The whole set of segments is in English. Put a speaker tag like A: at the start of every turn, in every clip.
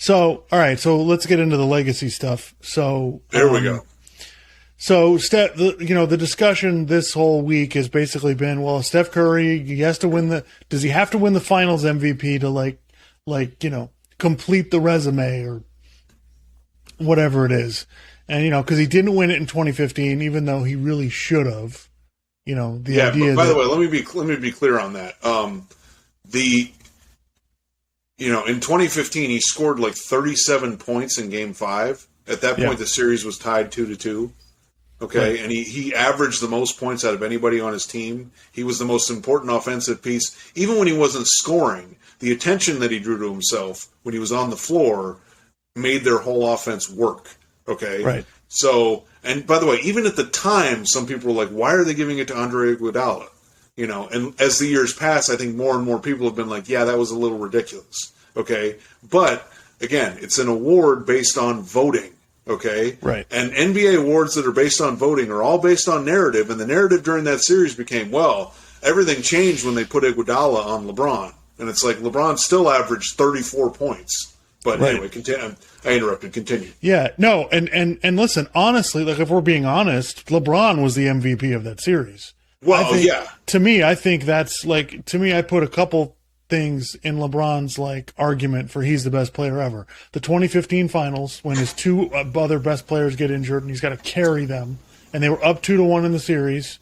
A: So, all right. So let's get into the legacy stuff. So
B: there we go.
A: So, the discussion this whole week has basically been, well, Steph Curry, he has to win does he have to win the finals MVP to complete the resume or whatever it is? And, because he didn't win it in 2015, even though he really should have, the idea.
B: By the way, let me be clear on that. In 2015, he scored like 37 points in Game 5. At that point, the series was tied 2-2. Okay, right. And he averaged the most points out of anybody on his team. He was the most important offensive piece. Even when he wasn't scoring, the attention that he drew to himself when he was on the floor made their whole offense work. Okay?
A: Right.
B: So, and by the way, even at the time, some people were like, why are they giving it to Andre Iguodala? And as the years pass, I think more and more people have been like, yeah, that was a little ridiculous. Okay? But, again, it's an award based on voting. Okay?
A: Right.
B: And NBA awards that are based on voting are all based on narrative, and the narrative during that series became, well, everything changed when they put Iguodala on LeBron. And it's like LeBron still averaged 34 points. But anyway, I interrupted. Continue.
A: Yeah, no, and listen, honestly, like if we're being honest, LeBron was the MVP of that series.
B: Well, yeah.
A: To me, I think that's I put a couple things in LeBron's argument for he's the best player ever. The 2015 finals, when his two other best players get injured and he's got to carry them, and they were up 2-1 in the series.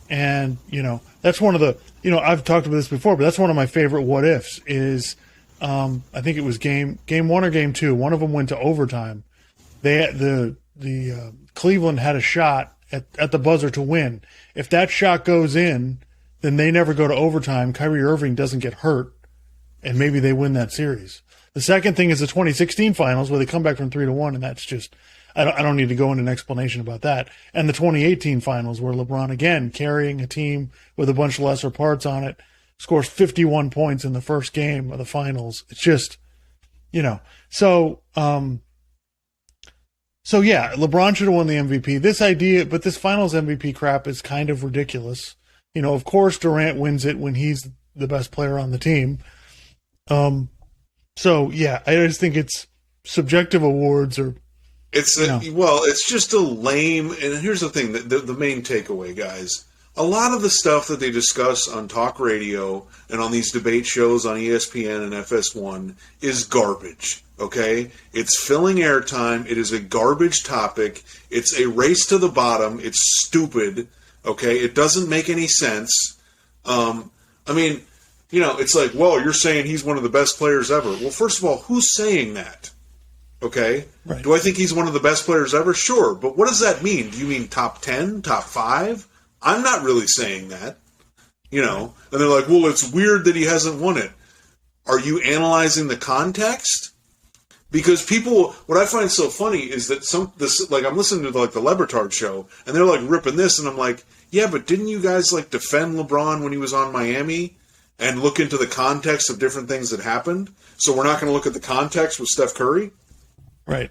A: And, that's one of the, I've talked about this before, but that's one of my favorite what ifs is, I think it was game 1 or game 2. One of them went to overtime. The Cleveland had a shot at the buzzer to win. If that shot goes in, then they never go to overtime. Kyrie Irving doesn't get hurt, and maybe they win that series. The second thing is the 2016 finals where they come back from 3-1, and that's just I don't need to go into an explanation about that. And the 2018 finals where LeBron, again, carrying a team with a bunch of lesser parts on it, scores 51 points in the first game of the finals. It's just, So yeah, LeBron should have won the MVP. This idea, but this finals MVP crap is kind of ridiculous. Of course Durant wins it when he's the best player on the team. So yeah, I just think it's subjective awards or
B: it's just a lame. And here's the thing: the main takeaway, guys. A lot of the stuff that they discuss on talk radio and on these debate shows on ESPN and FS1 is garbage. Okay, it's filling airtime. It is a garbage topic. It's a race to the bottom. It's stupid. Okay, it doesn't make any sense. It's like, well, you're saying he's one of the best players ever. Well, first of all, who's saying that? Okay,
A: right.
B: Do I think he's one of the best players ever? Sure, but what does that mean? Do you mean top 10, top 5? I'm not really saying that. And they're like, well, it's weird that he hasn't won it. Are you analyzing the context? Because what I find so funny is that I'm listening to the LeBertard show, and they're ripping this, and I'm like, yeah, but didn't you guys defend LeBron when he was on Miami and look into the context of different things that happened? So we're not going to look at the context with Steph Curry,
A: right?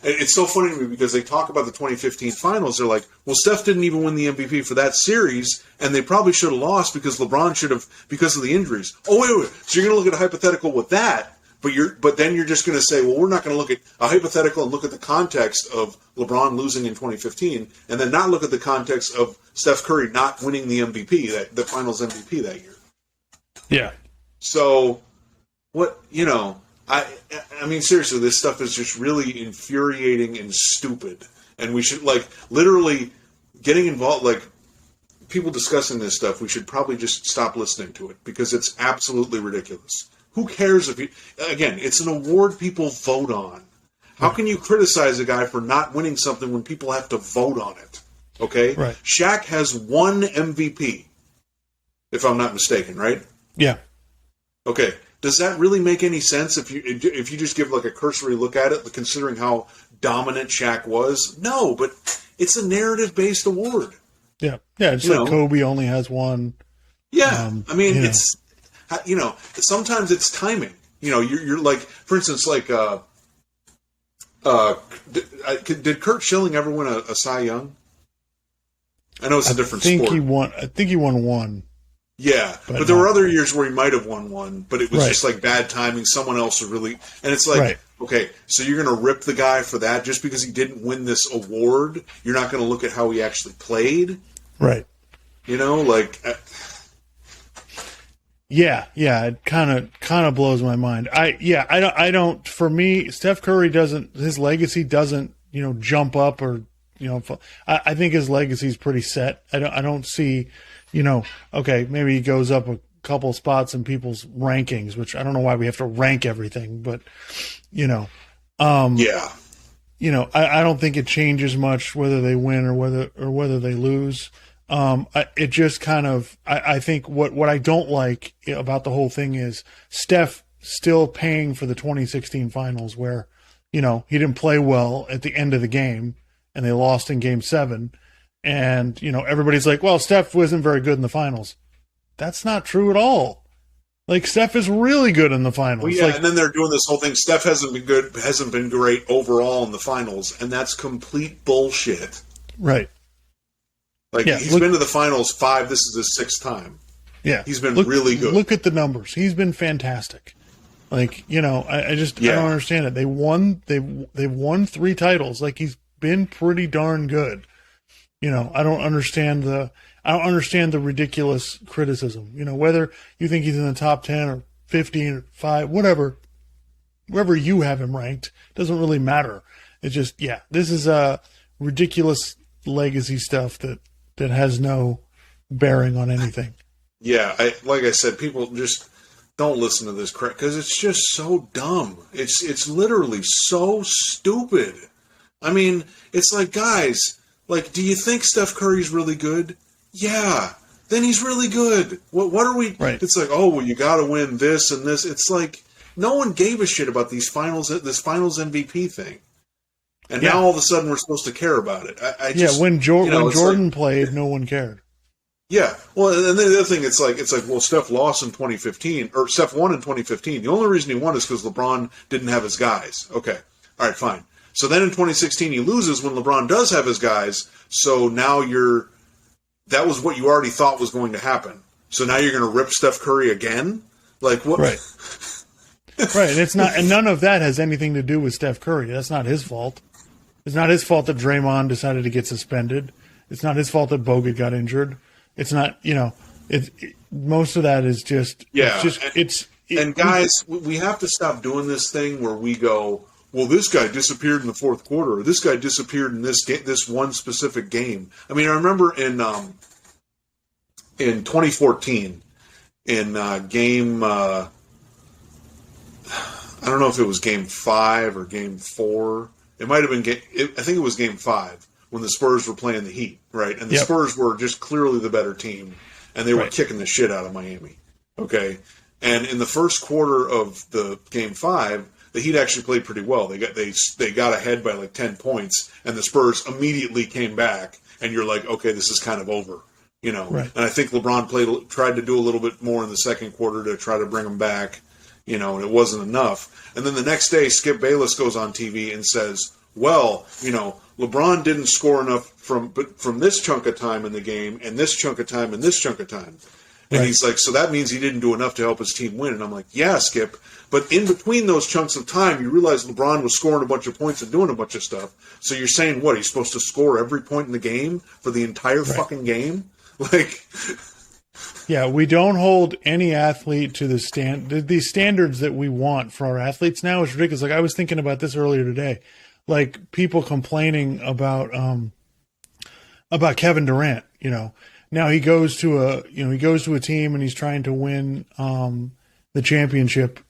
B: It's so funny to me because they talk about the 2015 finals. They're like, well, Steph didn't even win the MVP for that series, and they probably should have lost because LeBron should have because of the injuries. Oh, wait. So you're going to look at a hypothetical with that, but then you're just going to say, well, we're not going to look at a hypothetical and look at the context of LeBron losing in 2015, and then not look at the context of Steph Curry not winning the MVP, the finals MVP that year.
A: Yeah.
B: So, I mean, seriously, this stuff is just really infuriating and stupid. And we should, literally getting involved, people discussing this stuff, we should probably just stop listening to it because it's absolutely ridiculous. Who cares again, it's an award people vote on. How can you criticize a guy for not winning something when people have to vote on it? Okay?
A: Right.
B: Shaq has one MVP, if I'm not mistaken, right?
A: Yeah.
B: Okay. Does that really make any sense if you just give a cursory look at it, considering how dominant Shaq was? No, but it's a narrative-based award.
A: Yeah, it's Kobe only has one.
B: Yeah, it's sometimes it's timing. You're for instance, did Kurt Schilling ever win a Cy Young? I know it's a different sport.
A: I think he won one.
B: Yeah, but there were other years where he might have won one, but it was just like bad timing. Someone else would really, and it's like, okay, so you're going to rip the guy for that just because he didn't win this award. You're not going to look at how he actually played,
A: right?
B: You know, like,
A: yeah, it kind of blows my mind. I don't. For me, Steph Curry doesn't. His legacy doesn't, jump up or, I think his legacy is pretty set. I don't see. Okay, maybe he goes up a couple spots in people's rankings, which I don't know why we have to rank everything, but I don't think it changes much whether they win or whether they lose. It just kind of, I think what I don't like about the whole thing is Steph still paying for the 2016 finals where, he didn't play well at the end of the game and they lost in game 7. And, everybody's like, well, Steph wasn't very good in the finals. That's not true at all. Like, Steph is really good in the finals.
B: Well, yeah, and then they're doing this whole thing. Steph hasn't been great overall in the finals, and that's complete bullshit.
A: Right.
B: Like, he's been to the finals 5. This is his 6th time.
A: Yeah.
B: He's been really good.
A: Look at the numbers. He's been fantastic. Like, I don't understand it. They've won 3 titles. Like, he's been pretty darn good. I don't understand the ridiculous criticism. Whether you think he's in the top 10 or 15 or 5, wherever you have him ranked, doesn't really matter. It's just, this is ridiculous legacy stuff that has no bearing on anything.
B: Yeah, like I said, people just don't listen to this crap because it's just so dumb. It's literally so stupid. I mean, it's like, guys, like, do you think Steph Curry's really good? Yeah, then he's really good. What are we?
A: Right.
B: It's like, oh, well, you got to win this and this. It's like no one gave a shit about this finals MVP thing, and now all of a sudden we're supposed to care about it.
A: When Jordan played, no one cared.
B: Yeah, well, and then the other thing, it's like, well, Steph lost in 2015, or Steph won in 2015. The only reason he won is because LeBron didn't have his guys. Okay, all right, fine. So then in 2016 he loses when LeBron does have his guys. So now that was what you already thought was going to happen. So now you're going to rip Steph Curry again? Like what?
A: Right. Right. And it's not, and none of that has anything to do with Steph Curry. That's not his fault. It's not his fault that Draymond decided to get suspended. It's not his fault that Bogut got injured. It's not, most of that is just,
B: and guys, we have to stop doing this thing where we go, well, this guy disappeared in the fourth quarter, or this guy disappeared in this one specific game. I mean, I remember in 2014, in game, I don't know if it was game 5 or game 4. It might have been I think it was game 5 when the Spurs were playing the Heat, right? And the Spurs were just clearly the better team, and they were kicking the shit out of Miami. Okay, and in the first quarter of the game 5. The Heat actually played pretty well. They got ahead by like 10 points, and the Spurs immediately came back. And you're like, okay, this is kind of over, Right. And I think LeBron tried to do a little bit more in the second quarter to try to bring them back, and it wasn't enough. And then the next day, Skip Bayless goes on TV and says, well, LeBron didn't score enough from this chunk of time in the game, and this chunk of time, and this chunk of time. And he's like, so that means he didn't do enough to help his team win. And I'm like, yeah, Skip. But in between those chunks of time, you realize LeBron was scoring a bunch of points and doing a bunch of stuff. So you're saying, what, he's supposed to score every point in the game for the entire fucking game? Like,
A: yeah, we don't hold any athlete to the standards that we want for our athletes now is ridiculous. Like, I was thinking about this earlier today. Like, people complaining about Kevin Durant, Now he goes to a team and he's trying to win the championship,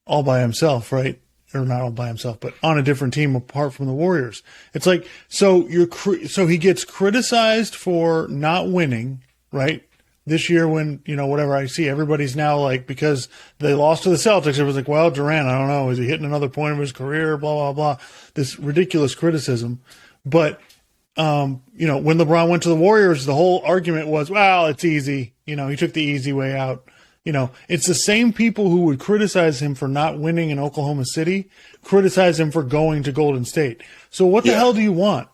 A: all by himself, right? Or not all by himself, but on a different team apart from the Warriors. It's like, so he gets criticized for not winning, right? This year when, whatever I see, everybody's now like, because they lost to the Celtics, it was like, well, Durant, I don't know, is he hitting another point of his career? Blah, blah, blah. This ridiculous criticism. But, when LeBron went to the Warriors, the whole argument was, well, it's easy. He took the easy way out. It's the same people who would criticize him for not winning in Oklahoma City, criticize him for going to Golden State. So what the hell do you want?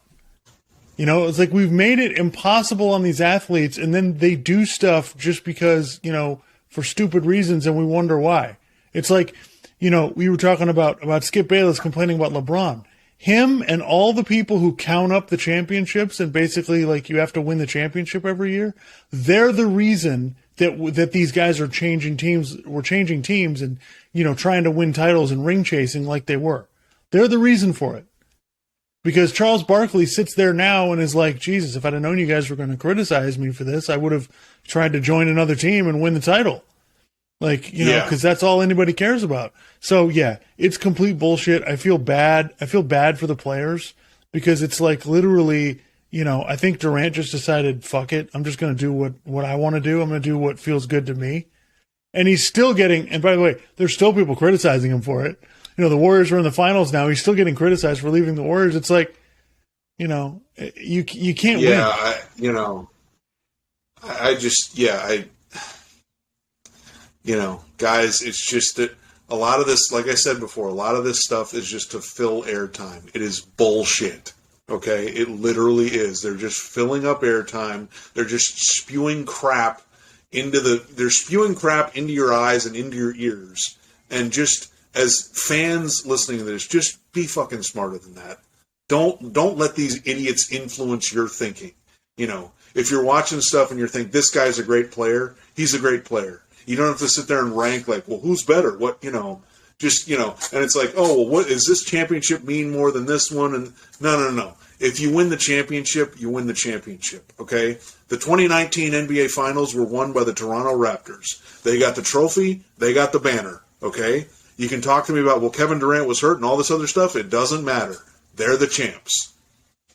A: You know, it's like we've made it impossible on these athletes, and then they do stuff just because, you know, for stupid reasons, and we wonder why. It's like, you know, we were talking about Skip Bayless complaining about LeBron. Him and all the people who count up the championships and basically, like, you have to win the championship every year, they're the reason that these guys are changing teams. We're changing teams and, you know, trying to win titles and ring chasing like they were. They're the reason for it. Because Charles Barkley sits there now and is like, Jesus, if I'd have known you guys were going to criticize me for this, I would have tried to join another team and win the title. Like, you know, because that's all anybody cares about. So, yeah, it's complete bullshit. I feel bad. I feel bad for the players because it's like literally, you know, I think Durant just decided, fuck it. I'm just going to do what I want to do. I'm going to do what feels good to me. And he's still getting, and by the way, there's still people criticizing him for it. You know, the Warriors are in the finals now. He's still getting criticized for leaving the Warriors. It's like, you know, you can't win.
B: You know, guys, it's just that a lot of this, like I said before, a lot of this stuff is just to fill airtime. It is bullshit. Okay? It literally is. They're just filling up airtime. They're just spewing crap they're spewing crap into your eyes and into your ears. And just as fans listening to this, just be fucking smarter than that. Don't let these idiots influence your thinking. You know, if you're watching stuff and you're thinking, this guy's a great player, he's a great player. You don't have to sit there and rank like, well, who's better? What, you know, just, you know, and it's like, oh, well, what does this championship mean more than this one? And no. If you win the championship, you win the championship, okay? The 2019 NBA Finals were won by the Toronto Raptors. They got the trophy, they got the banner, okay? You can talk to me about, well, Kevin Durant was hurt and all this other stuff. It doesn't matter. They're the champs.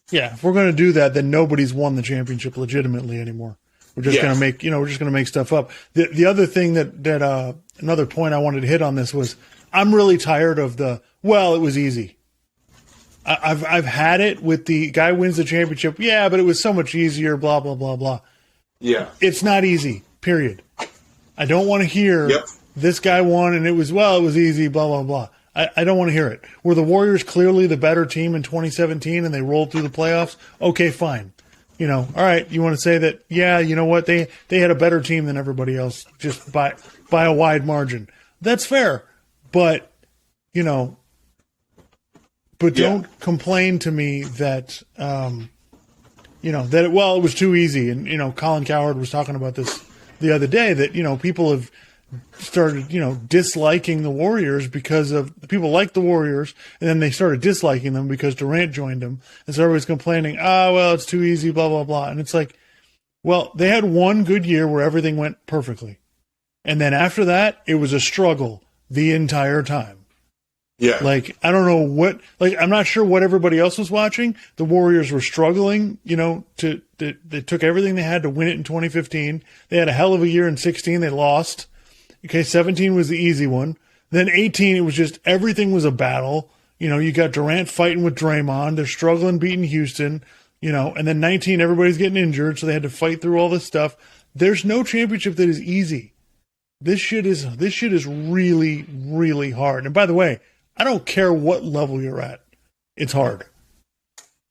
A: Yeah, if we're going to do that, then nobody's won the championship legitimately anymore. We're just going to make, you know, we're just going to make stuff up. The other thing that another point I wanted to hit on this was I'm really tired of it was easy. I've had it with the guy wins the championship. Yeah, but it was so much easier, blah, blah, blah, blah.
B: Yeah.
A: It's not easy, period. I don't want to hear this guy won and it was easy, blah, blah, blah. I don't want to hear it. Were the Warriors clearly the better team in 2017 and they rolled through the playoffs? Okay, fine. You know, all right, you want to say that, yeah, you know what, they had a better team than everybody else just by a wide margin. That's fair. But, you know, don't complain to me that, you know, that, it was too easy. And, you know, Colin Cowherd was talking about this the other day that, you know, people have started, you know, disliking the Warriors because of people like the Warriors, and then they started disliking them because Durant joined them, and so everybody's complaining, it's too easy, blah blah blah. And it's like, well, they had one good year where everything went perfectly, and then after that, it was a struggle the entire time.
B: Yeah,
A: like I don't know what, like I'm not sure what everybody else was watching. The Warriors were struggling, you know, they took everything they had to win it in 2015. They had a hell of a year in 16. They lost. Okay, 17 was the easy one. Then 18, it was just everything was a battle. You know, you got Durant fighting with Draymond. They're struggling beating Houston, you know, and then 19, everybody's getting injured, so they had to fight through all this stuff. There's no championship that is easy. This shit is really, really hard. And by the way, I don't care what level you're at. It's hard.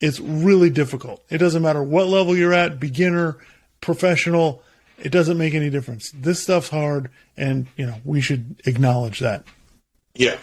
A: It's really difficult. It doesn't matter what level you're at, beginner, professional. It doesn't make any difference. This stuff's hard, and, you know, we should acknowledge that.
B: Yeah.